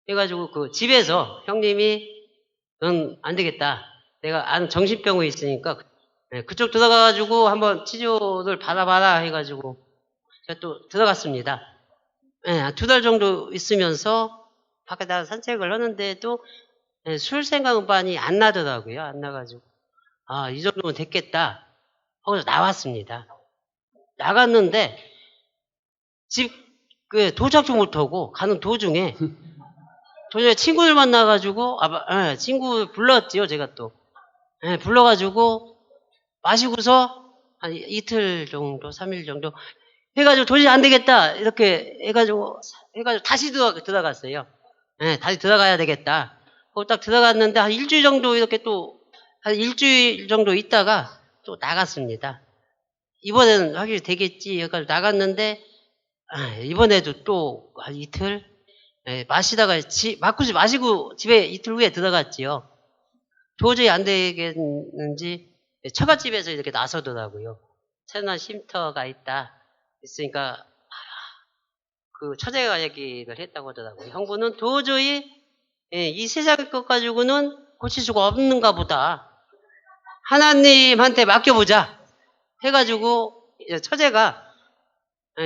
그래가지고 그 집에서 형님이 넌 안 되겠다. 내가 아는 정신병이 있으니까 그쪽 들어가가지고 한번 치료를 받아봐라 해가지고 제가 또 들어갔습니다. 한 2달 정도 있으면서 밖에 나가 산책을 하는데도 술 생각은 많이 안 나더라고요. 안 나가지고 이 정도면 됐겠다 하고 나왔습니다. 나갔는데 집 도착도 못하고 가는 도중에 친구들 만나가지고 친구 불렀지요. 제가 또 불러가지고 마시고서 한 이틀 정도 3일 정도 해가지고 도저히 안 되겠다 이렇게 해가지고 다시 들어갔어요. 다시 들어가야 되겠다. 딱 들어갔는데 한 일주일 정도 이렇게 한 일주일 정도 있다가 또 나갔습니다. 이번에는 확실히 되겠지 해가지고 나갔는데 이번에도 또 한 이틀 마시다가 마시고 집에 이틀 후에 들어갔지요. 도저히 안 되겠는지 처갓집에서 이렇게 나서더라고요. 체내 쉼터가 있으니까 그 처제가 얘기를 했다고 하더라고요. 형부는 도저히 이 세상 것 가지고는 고칠 수가 없는가 보다. 하나님한테 맡겨보자 해가지고 처제가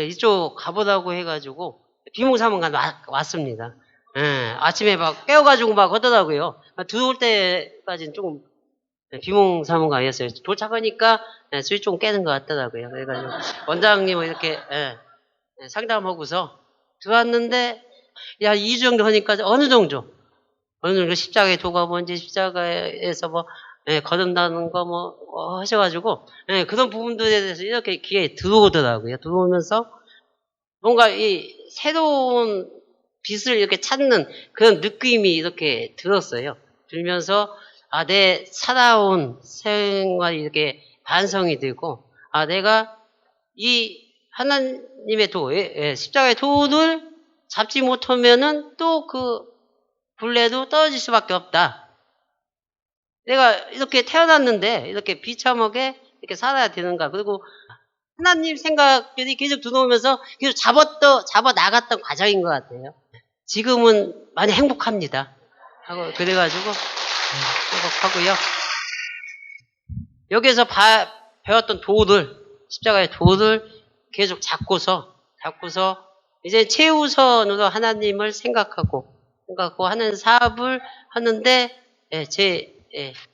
이쪽 가보라고 해가지고 비몽사몽간 왔습니다. 아침에 막 깨워가지고 막 하더라고요. 들어올 때까지는 조금 비몽사몽간이었어요. 도착하니까 술이 좀 깨는 것 같더라고요. 그래가지고 원장님은 이렇게 상담하고서 들어왔는데 2주 정도 하니까 어느 정도 십자가에 도가 뭔지 십자가에서 거듭나는 거 하셔가지고 그런 부분들에 대해서 이렇게 귀에 들어오더라고요. 들어오면서 뭔가 이 새로운 빛을 이렇게 찾는 그런 느낌이 이렇게 들었어요. 들면서 내 살아온 생활이 이렇게 반성이 되고 내가 이 하나님의 도, 십자가의 도를 잡지 못하면은 또 그 굴레도 떨어질 수밖에 없다. 내가 이렇게 태어났는데 이렇게 비참하게 이렇게 살아야 되는가. 그리고 하나님 생각들이 계속 들어오면서 계속 잡아 나갔던 과정인 것 같아요. 지금은 많이 행복합니다. 하고 그래가지고 행복하고요. 여기서 배웠던 십자가의 도를 계속 잡고서 이제 최우선으로 하나님을 생각하고 하는 사업을 하는데 제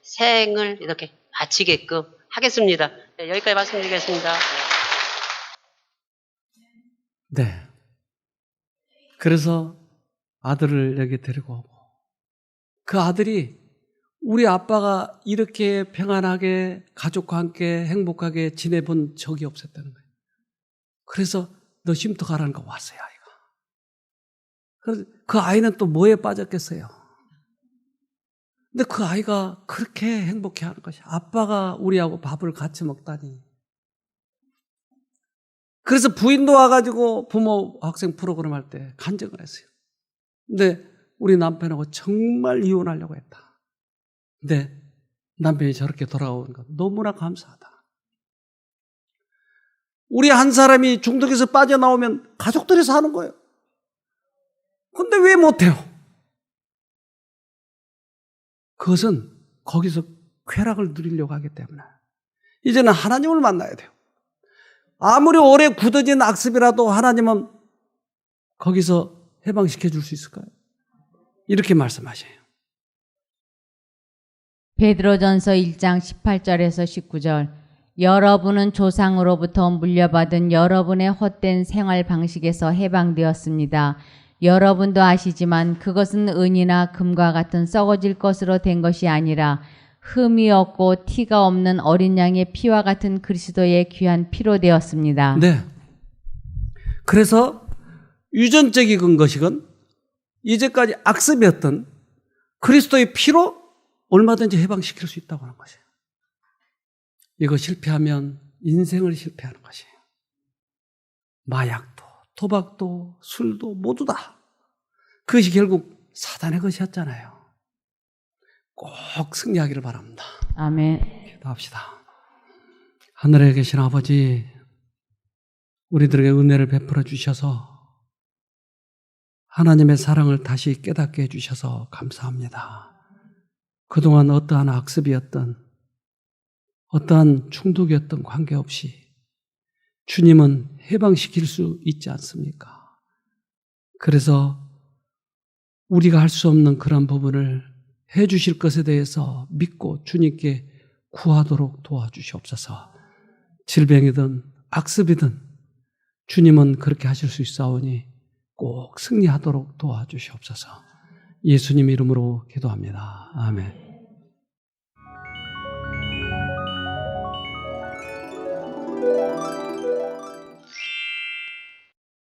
생을 이렇게 바치게끔 하겠습니다. 여기까지 말씀드리겠습니다. 네. 그래서 아들을 여기 데리고 오고 그 아들이 우리 아빠가 이렇게 평안하게 가족과 함께 행복하게 지내본 적이 없었다는 거예요. 그래서 너 쉼터 가라는 거 왔어요, 아이가. 그래서 그 아이는 또 뭐에 빠졌겠어요? 근데 그 아이가 그렇게 행복해 하는 것이 아빠가 우리하고 밥을 같이 먹다니. 그래서 부인도 와가지고 부모 학생 프로그램 할 때 간증을 했어요. 근데 우리 남편하고 정말 이혼하려고 했다. 근데 남편이 저렇게 돌아오는 건 너무나 감사하다. 우리 한 사람이 중독에서 빠져나오면 가족들이 사는 거예요. 근데 왜 못해요? 그것은 거기서 쾌락을 누리려고 하기 때문에 이제는 하나님을 만나야 돼요. 아무리 오래 굳어진 악습이라도 하나님은 거기서 해방시켜 줄 수 있을까요? 이렇게 말씀하셔요. 베드로전서 1장 18절에서 19절 여러분은 조상으로부터 물려받은 여러분의 헛된 생활 방식에서 해방되었습니다. 여러분도 아시지만 그것은 은이나 금과 같은 썩어질 것으로 된 것이 아니라 흠이 없고 티가 없는 어린 양의 피와 같은 그리스도의 귀한 피로 되었습니다. 네. 그래서 유전적인 것이건 이제까지 악습이었던 그리스도의 피로 얼마든지 해방시킬 수 있다고 하는 것이에요. 이거 실패하면 인생을 실패하는 것이에요. 마약도, 도박도, 술도 모두 다. 그것이 결국 사단의 것이었잖아요. 꼭 승리하기를 바랍니다. 아멘. 기도합시다. 하늘에 계신 아버지, 우리들에게 은혜를 베풀어 주셔서 하나님의 사랑을 다시 깨닫게 해주셔서 감사합니다. 그동안 어떠한 악습이었던, 어떠한 충독이었던 관계없이 주님은 해방시킬 수 있지 않습니까? 그래서 우리가 할 수 없는 그런 부분을 해주실 것에 대해서 믿고 주님께 구하도록 도와주시옵소서. 질병이든 악습이든 주님은 그렇게 하실 수 있사오니 꼭 승리하도록 도와주시옵소서. 예수님 이름으로 기도합니다. 아멘.